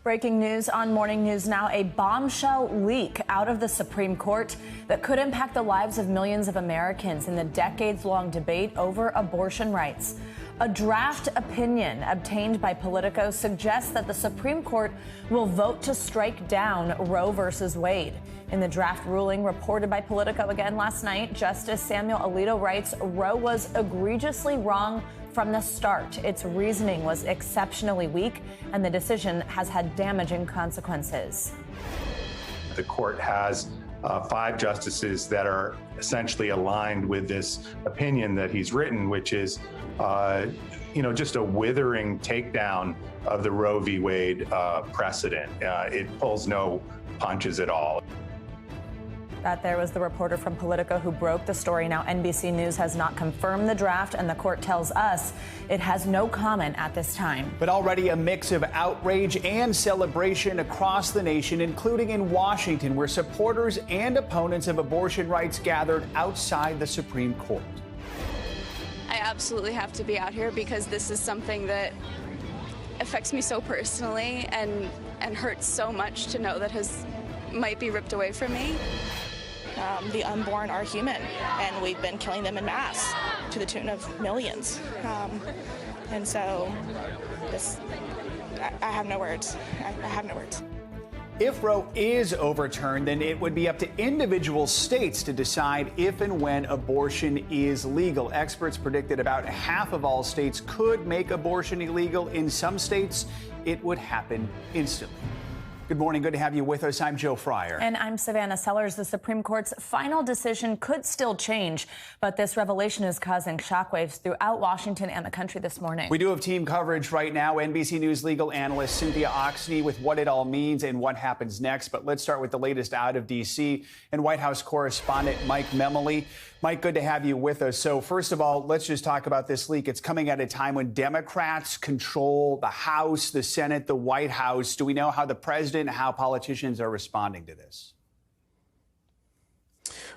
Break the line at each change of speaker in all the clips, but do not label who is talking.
Breaking news on Morning News Now, a bombshell leak out of the Supreme Court that could impact the lives of millions of Americans in the decades-long debate over abortion rights. A draft opinion obtained by Politico suggests that the Supreme Court will vote to strike down Roe v. Wade. In the draft ruling reported by Politico again last night, Justice Samuel Alito writes Roe was egregiously wrong from the start. Its reasoning was exceptionally weak, and the decision has had damaging consequences.
The court has 5 justices that are essentially aligned with this opinion that he's written, which is, just a withering takedown of the Roe v. Wade precedent. It pulls no punches at all.
That there was the reporter from Politico who broke the story. Now, NBC News has not confirmed the draft, and the court tells us it has no comment at this time.
But already a mix of outrage and celebration across the nation, including in Washington, where supporters and opponents of abortion rights gathered outside the Supreme Court.
I absolutely have to be out here because this is something that affects me so personally and hurts so much to know that might be ripped away from me.
The unborn are human, and we've been killing them en masse to the tune of millions. And so I have no words. I have no words.
If Roe is overturned, then it would be up to individual states to decide if and when abortion is legal. Experts predict that about half of all states could make abortion illegal. In some states, it would happen instantly. Good morning. Good to have you with us. I'm Joe Fryer.
And I'm Savannah Sellers. The Supreme Court's final decision could still change, but this revelation is causing shockwaves throughout Washington and the country this morning.
We do have team coverage right now. NBC News legal analyst Cynthia Oxney with what it all means and what happens next. But let's start with the latest out of D.C. and White House correspondent Mike Memoli. Mike, good to have you with us. So first of all, let's just talk about this leak. It's coming at a time when Democrats control the House, the Senate, the White House. Do we know how the president, how politicians are responding to this?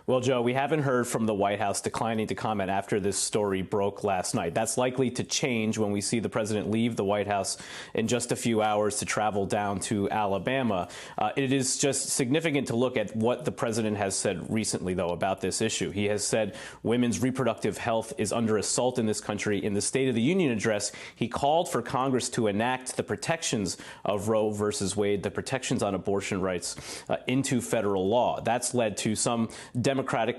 Well, Joe, we haven't heard from the White House declining to comment after this story broke last night. That's likely to change when we see the president leave the White House in just a few hours to travel down to Alabama. It is just significant to look at what the president has said recently, though, about this issue. He has said women's reproductive health is under assault in this country. In the State of the Union address, he called for Congress to enact the protections of Roe versus Wade, the protections on abortion rights, into federal law. That's led to some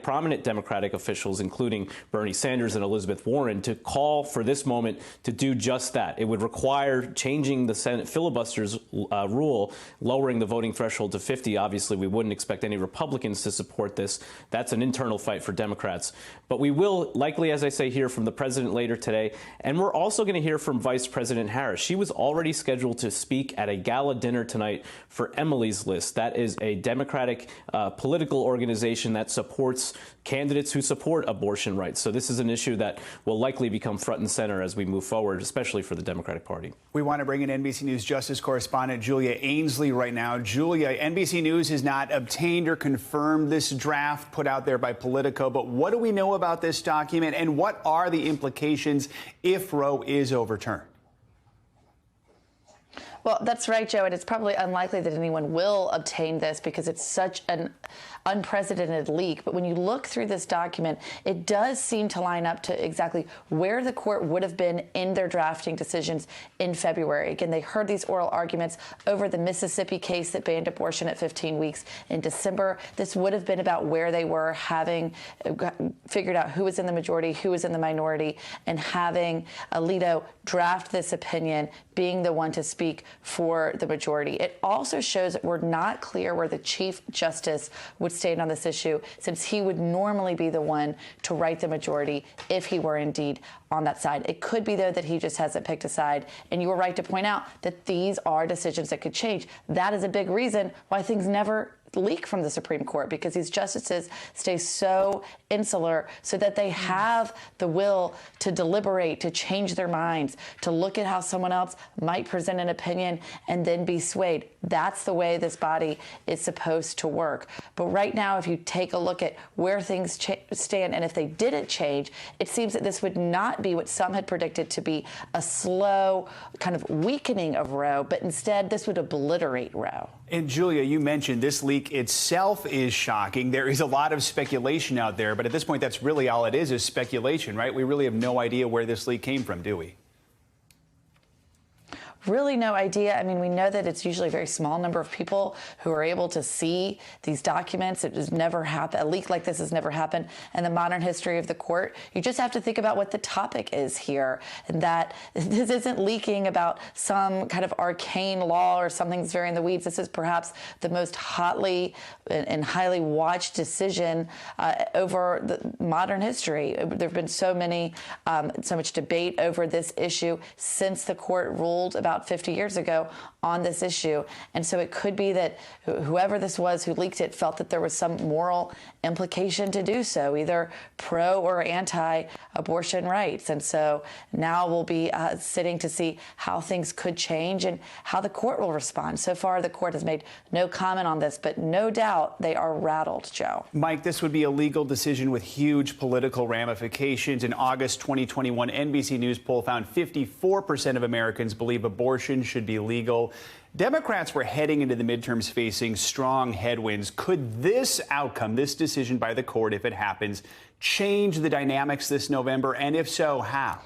prominent Democratic officials, including Bernie Sanders and Elizabeth Warren, to call for this moment to do just that. It would require changing the Senate filibuster's rule, lowering the voting threshold to 50. Obviously, we wouldn't expect any Republicans to support this. That's an internal fight for Democrats. But we will likely, as I say, hear from the president later today. And we're also going to hear from Vice President Harris. She was already scheduled to speak at a gala dinner tonight for Emily's List. That is a Democratic political organization that supports candidates who support abortion rights. So this is an issue that will likely become front and center as we move forward, especially for the Democratic Party.
We want to bring in NBC News Justice correspondent Julia Ainsley right now. Julia, NBC News has not obtained or confirmed this draft put out there by Politico, but what do we know about this document, and what are the implications if Roe is overturned?
Well, that's right, Joe, and it's probably unlikely that anyone will obtain this because it's such an unprecedented leak. But when you look through this document, it does seem to line up to exactly where the court would have been in their drafting decisions in February. Again, they heard these oral arguments over the Mississippi case that banned abortion at 15 weeks in December. This would have been about where they were, having figured out who was in the majority, who was in the minority, and having Alito draft this opinion, being the one to speak for the majority. It also shows that we're not clear where the Chief Justice would stand on this issue, since he would normally be the one to write the majority if he were indeed on that side. It could be, though, that he just hasn't picked a side. And you were right to point out that these are decisions that could change. That is a big reason why things never leak from the Supreme Court, because these justices stay so insular so that they have the will to deliberate, to change their minds, to look at how someone else might present an opinion and then be swayed. That's the way this body is supposed to work. But right now, if you take a look at where things stand, and if they didn't change, it seems that this would not be what some had predicted to be a slow kind of weakening of Roe, but instead this would obliterate Roe.
And Julia, you mentioned this leak itself is shocking. There is a lot of speculation out there, but at this point, that's really all it is speculation, right? We really have no idea where this leak came from, do we?
Really no idea. I mean, we know that it's usually a very small number of people who are able to see these documents. It has never happened. A leak like this has never happened in the modern history of the court. You just have to think about what the topic is here, and that this isn't leaking about some kind of arcane law or something that's very in the weeds. This is perhaps the most hotly and highly watched decision over the modern history. There have been so much debate over this issue since the court ruled about 50 years ago on this issue. And so it could be that whoever this was who leaked it felt that there was some moral implication to do so, either pro or anti-abortion rights. And so now we'll be sitting to see how things could change and how the court will respond. So far, the court has made no comment on this, but no doubt they are rattled, Joe.
Mike, this would be a legal decision with huge political ramifications. In August 2021, NBC News poll found 54% of Americans believe abortion should be legal. Democrats were heading into the midterms facing strong headwinds. Could this outcome, this decision by the court, if it happens, change the dynamics this November? And if so, how?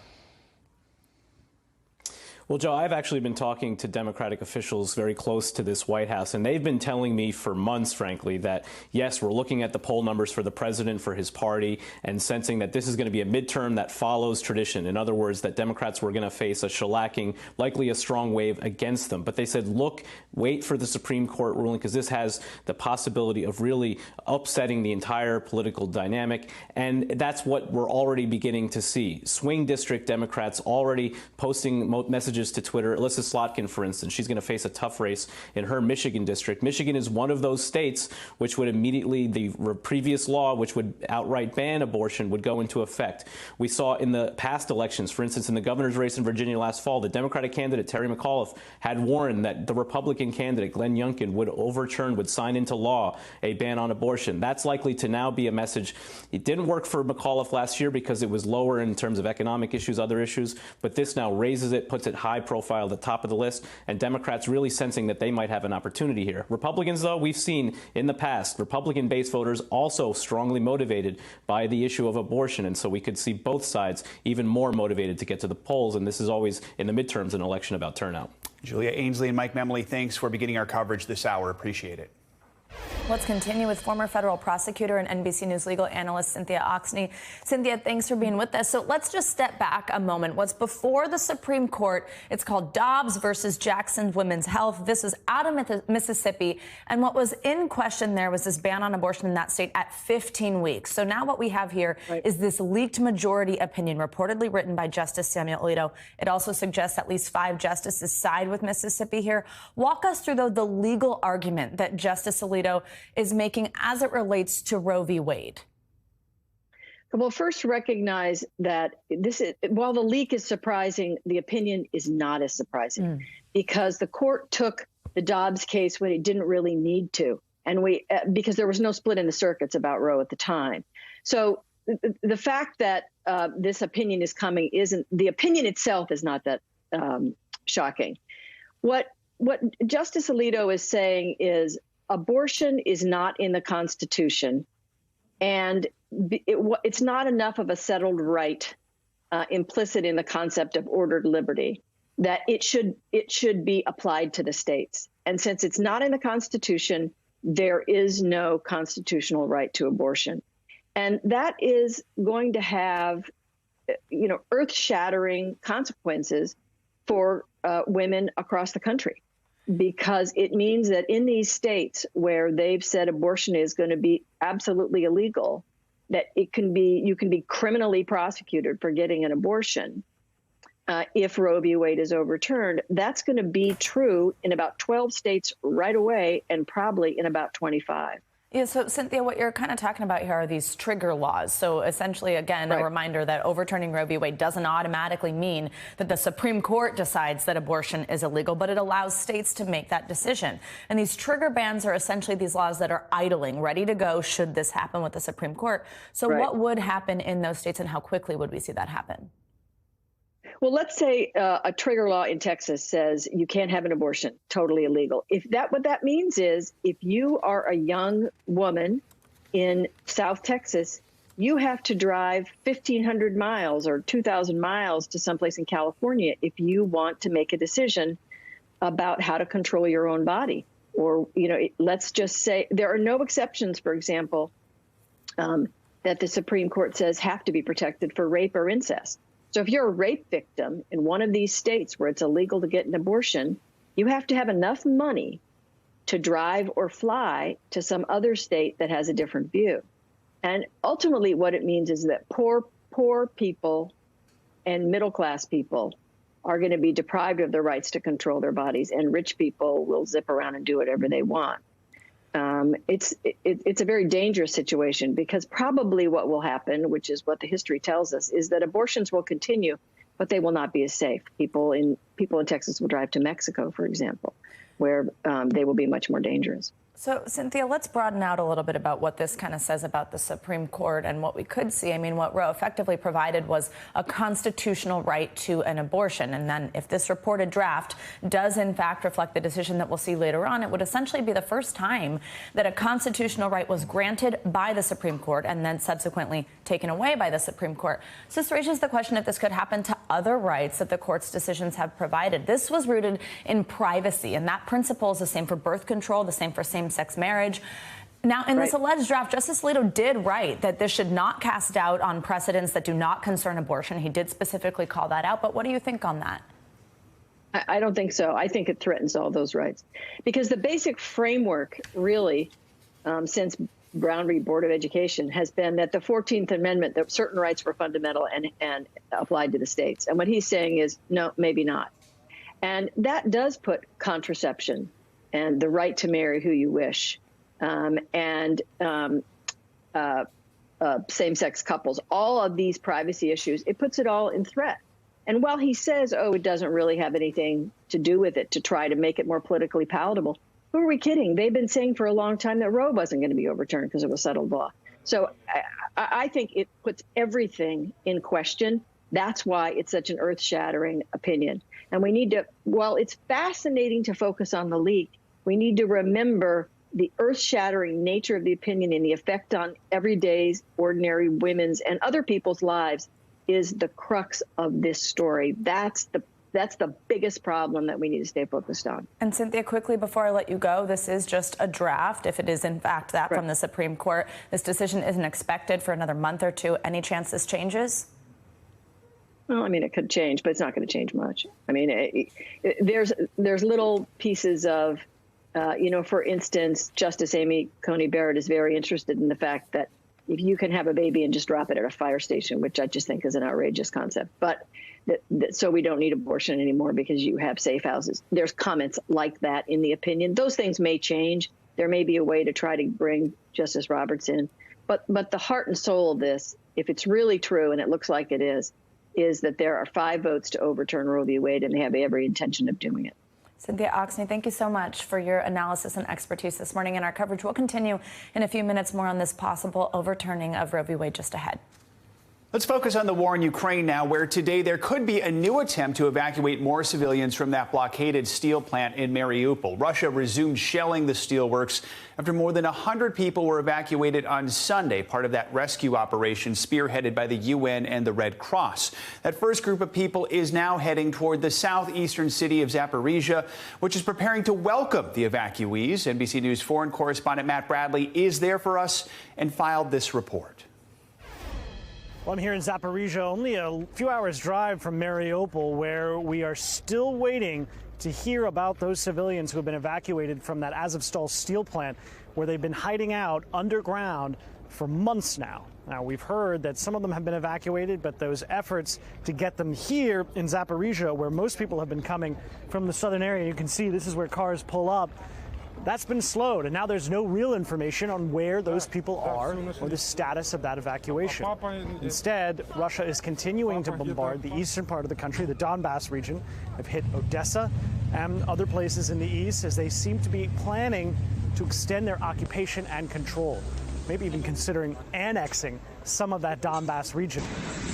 Well, Joe, I've actually been talking to Democratic officials very close to this White House, and they've been telling me for months, frankly, that, yes, we're looking at the poll numbers for the president, for his party, and sensing that this is going to be a midterm that follows tradition. In other words, that Democrats were going to face a shellacking, likely a strong wave against them. But they said, look, wait for the Supreme Court ruling, because this has the possibility of really upsetting the entire political dynamic. And that's what we're already beginning to see. Swing district Democrats already posting messages to Twitter. Alyssa Slotkin, for instance, she's going to face a tough race in her Michigan district. Michigan is one of those states which would immediately, the previous law, which would outright ban abortion, would go into effect. We saw in the past elections, for instance, in the governor's race in Virginia last fall, the Democratic candidate, Terry McAuliffe, had warned that the Republican candidate, Glenn Youngkin, would sign into law a ban on abortion. That's likely to now be a message. It didn't work for McAuliffe last year because it was lower in terms of economic issues, other issues, but this now raises it, puts it high profile at the top of the list, and Democrats really sensing that they might have an opportunity here. Republicans, though, we've seen in the past, Republican-based voters also strongly motivated by the issue of abortion, and so we could see both sides even more motivated to get to the polls, and this is always, in the midterms, an election about turnout.
Julia Ainsley and Mike Memley, thanks for beginning our coverage this hour. Appreciate it.
Let's continue with former federal prosecutor and NBC News legal analyst Cynthia Oxney. Cynthia, thanks for being with us. So let's just step back a moment. What's before the Supreme Court, it's called Dobbs versus Jackson Women's Health. This was out of Mississippi. And what was in question there was this ban on abortion in that state at 15 weeks. So now what we have here is this leaked majority opinion reportedly written by Justice Samuel Alito. It also suggests at least 5 justices side with Mississippi here. Walk us through, though, the legal argument that Justice Alito is making as it relates to Roe v. Wade.
Well, first recognize that while the leak is surprising, the opinion is not as surprising because the court took the Dobbs case when it didn't really need to, and because there was no split in the circuits about Roe at the time. So the fact that this opinion is coming the opinion itself is not that shocking. What Justice Alito is saying is abortion is not in the Constitution, and it's not enough of a settled right implicit in the concept of ordered liberty that it should be applied to the states. And since it's not in the Constitution, there is no constitutional right to abortion. And that is going to have, earth-shattering consequences for women across the country, because it means that in these states where they've said abortion is going to be absolutely illegal, that you can be criminally prosecuted for getting an abortion. if Roe v. Wade is overturned. That's going to be true in about 12 states right away, and probably in about 25.
Yeah, so Cynthia, what you're kind of talking about here are these trigger laws. So essentially, again, a reminder that overturning Roe v. Wade doesn't automatically mean that the Supreme Court decides that abortion is illegal, but it allows states to make that decision. And these trigger bans are essentially these laws that are idling, ready to go should this happen with the Supreme Court. So what would happen in those states, and how quickly would we see that happen?
Well, let's say a trigger law in Texas says you can't have an abortion, totally illegal. What that means is if you are a young woman in South Texas, you have to drive 1,500 miles or 2,000 miles to someplace in California if you want to make a decision about how to control your own body. Or, let's just say there are no exceptions, for example, that the Supreme Court says have to be protected for rape or incest. So if you're a rape victim in one of these states where it's illegal to get an abortion, you have to have enough money to drive or fly to some other state that has a different view. And ultimately what it means is that poor people and middle-class people are going to be deprived of their rights to control their bodies, and rich people will zip around and do whatever they want. It's a very dangerous situation, because probably what will happen, which is what the history tells us, is that abortions will continue, but they will not be as safe. People in Texas will drive to Mexico, for example, where they will be much more dangerous.
So, Cynthia, let's broaden out a little bit about what this kind of says about the Supreme Court and what we could see. I mean, what Roe effectively provided was a constitutional right to an abortion. And then if this reported draft does, in fact, reflect the decision that we'll see later on, it would essentially be the first time that a constitutional right was granted by the Supreme Court and then subsequently taken away by the Supreme Court. So this raises the question if this could happen to other rights that the court's decisions have provided. This was rooted in privacy, and that principle is the same for birth control, the same for same-sex marriage. Now, in this alleged draft, Justice Alito did write that this should not cast doubt on precedents that do not concern abortion. He did specifically call that out. But what do you think on that?
I don't think so. I think it threatens all those rights, because the basic framework really since Brown v. Board of Education has been that the 14th Amendment, that certain rights were fundamental and applied to the states. And what he's saying is, no, maybe not. And that does put contraception and the right to marry who you wish, and same-sex couples, all of these privacy issues, it puts it all in threat. And while he says, oh, it doesn't really have anything to do with it to try to make it more politically palatable, who are we kidding? They've been saying for a long time that Roe wasn't going to be overturned because it was settled law. So I think it puts everything in question. That's why it's such an earth-shattering opinion. And we need to, while it's fascinating to focus on the leak, we need to remember the earth-shattering nature of the opinion and the effect on everyday, ordinary women's and other people's lives is the crux of this story. That's the biggest problem that we need to stay focused on.
And Cynthia, quickly before I let you go, this is just a draft. If it is in fact that from the Supreme Court, this decision isn't expected for another month or two. Any chance this changes?
Well, I mean, it could change, but it's not going to change much. I mean, there's little pieces of, for instance, Justice Amy Coney Barrett is very interested in the fact that if you can have a baby and just drop it at a fire station, which I just think is an outrageous concept, but so we don't need abortion anymore because you have safe houses. There's comments like that in the opinion. Those things may change. There may be a way to try to bring Justice Roberts in. But the heart and soul of this, if it's really true, and it looks like it is that there are 5 votes to overturn Roe v. Wade, and they have every intention of doing it.
Cynthia Oxney, thank you so much for your analysis and expertise this morning in our coverage. We'll continue in a few minutes more on this possible overturning of Roe v. Wade just ahead.
Let's focus on the war in Ukraine now, where today there could be a new attempt to evacuate more civilians from that blockaded steel plant in Mariupol. Russia resumed shelling the steelworks after more than 100 people were evacuated on Sunday, part of that rescue operation spearheaded by the UN and the Red Cross. That first group of people is now heading toward the southeastern city of Zaporizhia, which is preparing to welcome the evacuees. NBC News foreign correspondent Matt Bradley is there for us and filed this report.
Well, I'm here in Zaporizhia, only a few hours drive from Mariupol, where we are still waiting to hear about those civilians who have been evacuated from that Azovstal steel plant, where they've been hiding out underground for months now. Now, we've heard that some of them have been evacuated, but those efforts to get them here in Zaporizhia, where most people have been coming from the southern area, you can see this is where cars pull up, that's been slowed, and now there's no real information on where those people are or the status of that evacuation. Instead, Russia is continuing to bombard the eastern part of the country, the Donbass region. They've hit Odessa and other places in the east as they seem to be planning to extend their occupation and control, maybe even considering annexing some of that Donbass region.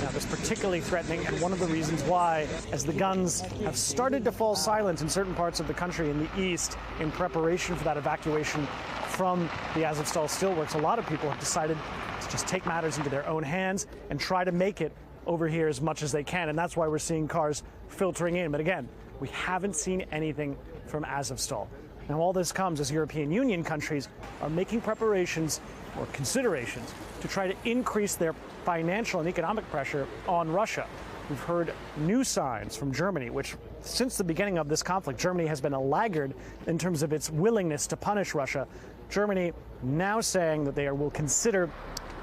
Now, that's particularly threatening, and one of the reasons why, as the guns have started to fall silent in certain parts of the country in the east in preparation for that evacuation from the Azovstal steelworks, a lot of people have decided to just take matters into their own hands and try to make it over here as much as they can, and that's why we're seeing cars filtering in. But again, we haven't seen anything from Azovstal. Now, all this comes as European Union countries are making preparations or considerations to try to increase their financial and economic pressure on Russia. We've heard new signs from Germany, which since the beginning of this conflict, Germany has been a laggard in terms of its willingness to punish Russia. Germany now saying that they will consider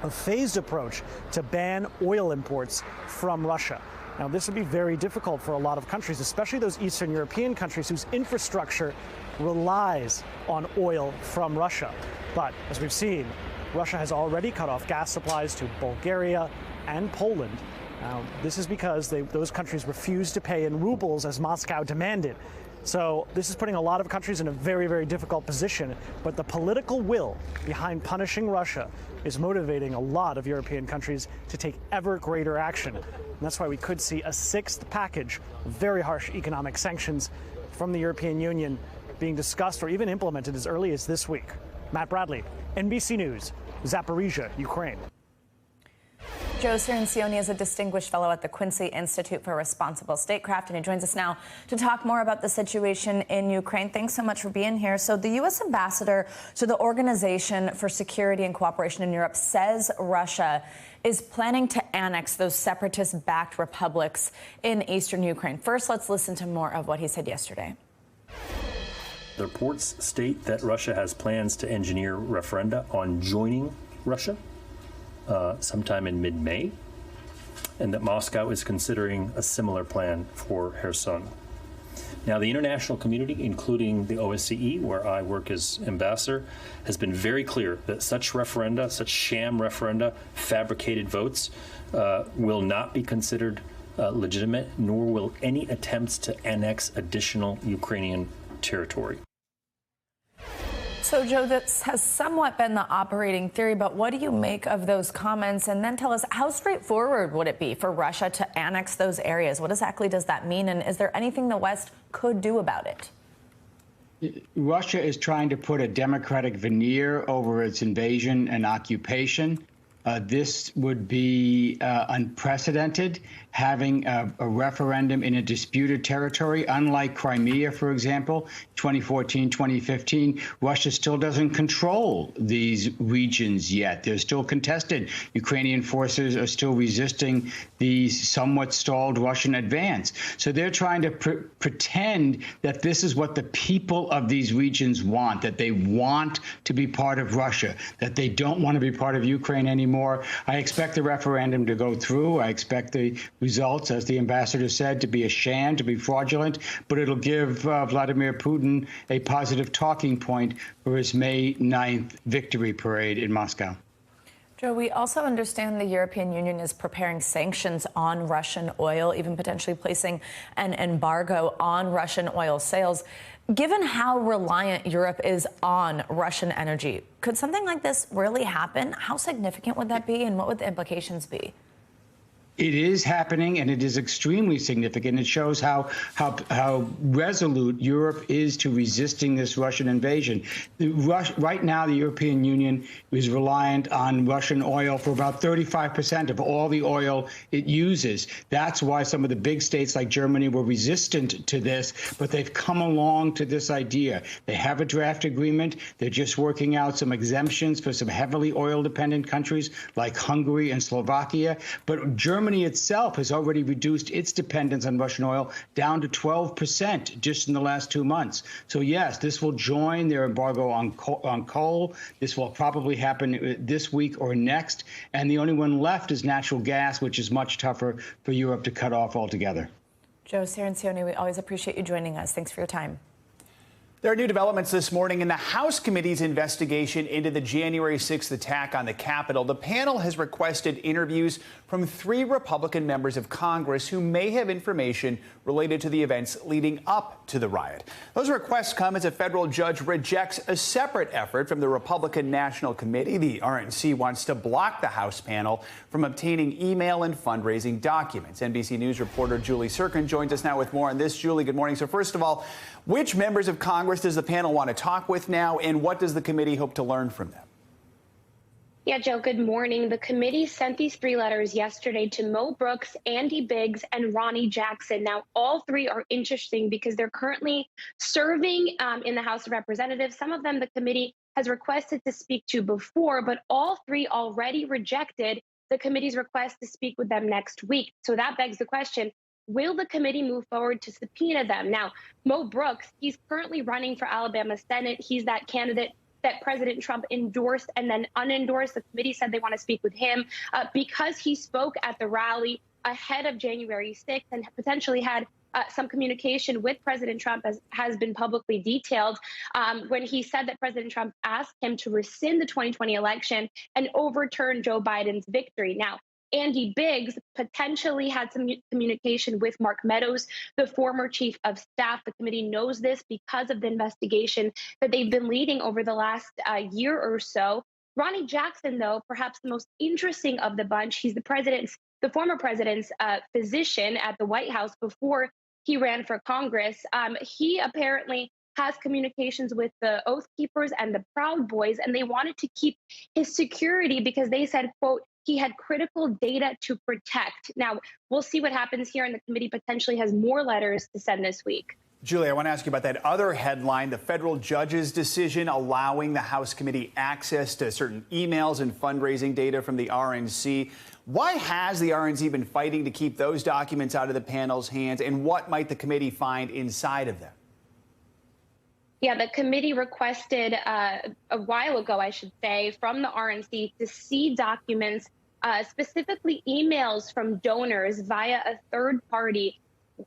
a phased approach to ban oil imports from Russia. Now, this would be very difficult for a lot of countries, especially those Eastern European countries whose infrastructure relies on oil from Russia. But as we've seen, Russia has already cut off gas supplies to Bulgaria and Poland. Now, this is because those countries refused to pay in rubles as Moscow demanded. So this is putting a lot of countries in a very, very difficult position. But the political will behind punishing Russia is motivating a lot of European countries to take ever greater action. And that's why we could see a sixth package of very harsh economic sanctions from the European Union being discussed or even implemented as early as this week. Matt Bradley, NBC News, Zaporizhia, Ukraine.
Joe Cirincione is a distinguished fellow at the Quincy Institute for Responsible Statecraft, and he joins us now to talk more about the situation in Ukraine. Thanks so much for being here. So the U.S. ambassador to the Organization for Security and Cooperation in Europe says Russia is planning to annex those separatist-backed republics in eastern Ukraine. First, let's listen to more of what he said yesterday.
The reports state that Russia has plans to engineer referenda on joining Russia sometime in mid-May, and that Moscow is considering a similar plan for Kherson. Now, the international community, including the OSCE, where I work as ambassador, has been very clear that such referenda, such sham referenda, fabricated votes, will not be considered legitimate, nor will any attempts to annex additional Ukrainian territory.
So, Joe, this has somewhat been the operating theory, but what do you make of those comments? And then tell us, how straightforward would it be for Russia to annex those areas? What exactly does that mean? And is there anything the West could do about it?
Russia is trying to put a democratic veneer over its invasion and occupation. This would be unprecedented, having a referendum in a disputed territory. Unlike Crimea, for example, 2014, 2015, Russia still doesn't control these regions yet. They're still contested. Ukrainian forces are still resisting the somewhat stalled Russian advance. So they're trying to pretend that this is what the people of these regions want, that they want to be part of Russia, that they don't want to be part of Ukraine anymore. I expect the referendum to go through. I expect the results, as the ambassador said, to be a sham, to be fraudulent, but it'll give Vladimir Putin a positive talking point for his May 9th victory parade in Moscow.
Joe, we also understand the European Union is preparing sanctions on Russian oil, even potentially placing an embargo on Russian oil sales. Given how reliant Europe is on Russian energy, could something like this really happen? How significant would that be, and what would the implications be?
It is happening, and it is extremely significant. It shows how resolute Europe is to resisting this Russian invasion. Right now, the European Union is reliant on Russian oil for about 35% of all the oil it uses. That's why some of the big states like Germany were resistant to this, but they've come along to this idea. They have a draft agreement. They're just working out some exemptions for some heavily oil-dependent countries like Hungary and Slovakia. But Germany Germany itself has already reduced its dependence on Russian oil down to 12% just in the last 2 months. So, yes, this will join their embargo on coal. This will probably happen this week or next. And the only one left is natural gas, which is much tougher for Europe to cut off altogether.
Joe Cirancione, we always appreciate you joining us. Thanks for your time.
There are new developments this morning in the House Committee's investigation into the January 6th attack on the Capitol. The panel has requested interviews from 3 Republican members of Congress who may have information related to the events leading up to the riot. Those requests come as a federal judge rejects a separate effort from the Republican National Committee. The RNC wants to block the House panel from obtaining email and fundraising documents. NBC News reporter Julie Sirkin joins us now with more on this. Julie, good morning. So first of all, which members of Congress does the panel want to talk with now, and what does the committee hope to learn from them?
Yeah, Joe, good morning. The committee sent these 3 letters yesterday to Mo Brooks, Andy Biggs, and Ronnie Jackson. Now, all 3 are interesting because they're currently serving in the House of Representatives. Some of them the committee has requested to speak to before, but all 3 already rejected the committee's request to speak with them next week. So that begs the question, will the committee move forward to subpoena them? Now, Mo Brooks, he's currently running for Alabama Senate. He's that candidate that President Trump endorsed and then unendorsed. The committee said they want to speak with him because he spoke at the rally ahead of January 6th and potentially had some communication with President Trump, as has been publicly detailed, when he said that President Trump asked him to rescind the 2020 election and overturn Joe Biden's victory. Now, Andy Biggs potentially had some communication with Mark Meadows, the former chief of staff. The committee knows this because of the investigation that they've been leading over the last year or so. Ronnie Jackson, though, perhaps the most interesting of the bunch. He's the former president's physician at the White House before he ran for Congress. He apparently has communications with the Oath Keepers and the Proud Boys, and they wanted to keep his security because they said, quote, he had critical data to protect. Now, we'll see what happens here, and the committee potentially has more letters to send this week.
Julie, I want to ask you about that other headline, the federal judge's decision allowing the House committee access to certain emails and fundraising data from the RNC. Why has the RNC been fighting to keep those documents out of the panel's hands, and what might the committee find inside of them?
Yeah, the committee requested a while ago, I should say, from the RNC to see documents, specifically emails from donors via a third party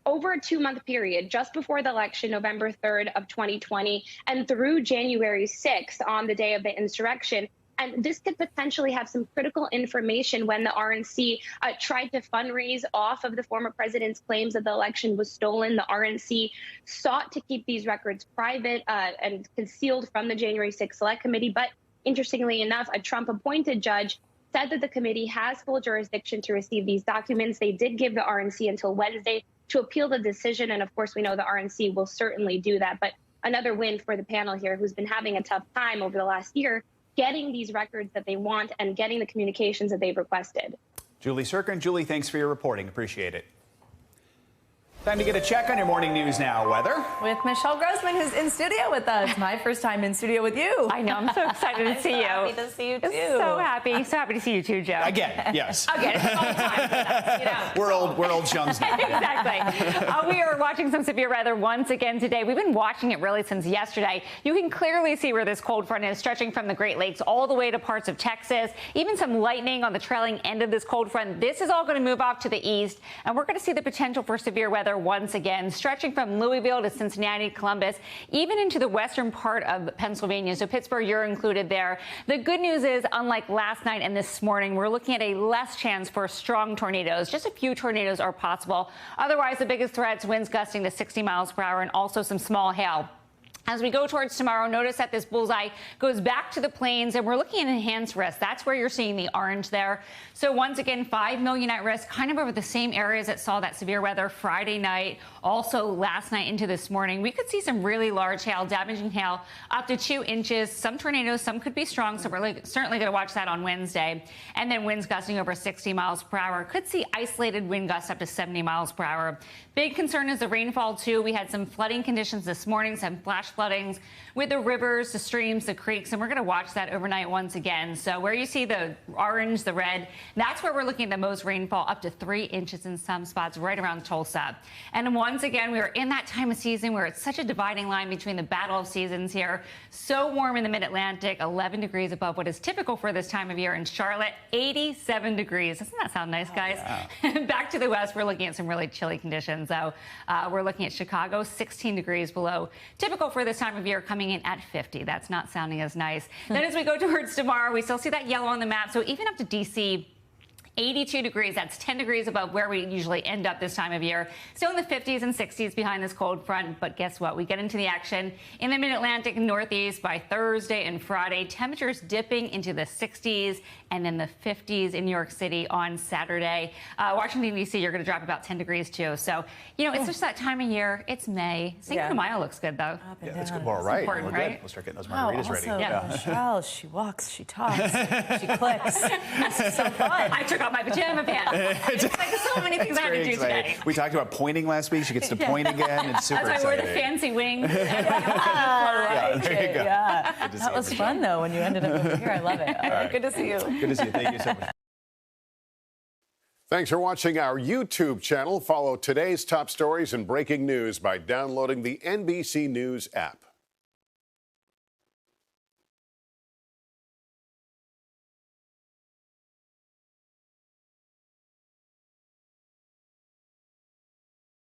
over a 2-month period, just before the election, November 3rd of 2020, and through January 6th on the day of the insurrection. And this could potentially have some critical information when the RNC tried to fundraise off of the former president's claims that the election was stolen. The RNC sought to keep these records private and concealed from the January 6th Select Committee. But interestingly enough, a Trump-appointed judge said that the committee has full jurisdiction to receive these documents. They did give the RNC until Wednesday to appeal the decision. And of course, we know the RNC will certainly do that. But another win for the panel here, who's been having a tough time over the last year getting these records that they want and getting the communications that they've requested.
Julie Sirkin. Julie, thanks for your reporting. Appreciate it. Time to get a check on your morning news now. Weather
with Michelle Grossman, who's in studio with us. My first time in studio with you.
I know. I'm so excited to see you.
Happy to see you too.
So happy to see you too, Joe.
Again, yes.
Again, all the time. You know.
We're old chums now.
Exactly. We are watching some severe weather once again today. We've been watching it really since yesterday. You can clearly see where this cold front is, stretching from the Great Lakes all the way to parts of Texas. Even some lightning on the trailing end of this cold front. This is all going to move off to the east, and we're going to see the potential for severe weather once again, stretching from Louisville to Cincinnati, Columbus, even into the western part of Pennsylvania. So Pittsburgh, you're included there. The good news is, unlike last night and this morning, we're looking at a less chance for strong tornadoes. Just a few tornadoes are possible. Otherwise, the biggest threats, winds gusting to 60 miles per hour and also some small hail. As we go towards tomorrow, notice that this bullseye goes back to the plains, and we're looking at enhanced risk. That's where you're seeing the orange there. So once again, 5 million at risk, kind of over the same areas that saw that severe weather Friday night, also last night into this morning. We could see some really large hail, damaging hail, up to 2 inches. Some tornadoes, some could be strong, so we're certainly going to watch that on Wednesday. And then winds gusting over 60 miles per hour. Could see isolated wind gusts up to 70 miles per hour. Big concern is the rainfall, too. We had some flooding conditions this morning, some flash floodings with the rivers, the streams, the creeks, and we're going to watch that overnight once again. So where you see the orange, the red, that's where we're looking at the most rainfall, up to 3 inches in some spots right around Tulsa. And once again, we are in that time of season where it's such a dividing line between the battle of seasons here. So warm in the mid-Atlantic, 11 degrees above what is typical for this time of year. In Charlotte, 87 degrees. Doesn't that sound nice, guys? Yeah. Back to the west, we're looking at some really chilly conditions, though. We're looking at Chicago, 16 degrees below typical for this time of year, coming in at 50. That's not sounding as nice. Then as we go towards tomorrow, we still see that yellow on the map. So even up to D.C., 82 degrees. That's 10 degrees above where we usually end up this time of year. Still in the 50s and 60s behind this cold front. But guess what? We get into the action in the mid-Atlantic and Northeast by Thursday and Friday. Temperatures dipping into the 60s and in the 50s in New York City on Saturday. Washington, D.C., you're going to drop about 10 degrees, too. So, you know, it's just that time of year. It's May. Cinco de Mayo looks good, though.
Yeah, that's good. Well, right.
Important,
We're
right?
good. We'll start getting those margaritas ready.
Yeah. Michelle, she walks, she talks, she clicks. This is so fun.
I took off my pajama pants. It's like so many things I had to do today.
We talked about pointing last week. She gets to point again. It's super
exciting. That's why I wore the fancy wings.
Yeah, there you go.
Yeah. That was fun, though, when you ended up over here. I love it. All right. Good to see you.
Good to see you. Thank you so much.
Thanks for watching our YouTube channel. Follow today's top stories and breaking news by downloading the NBC News app.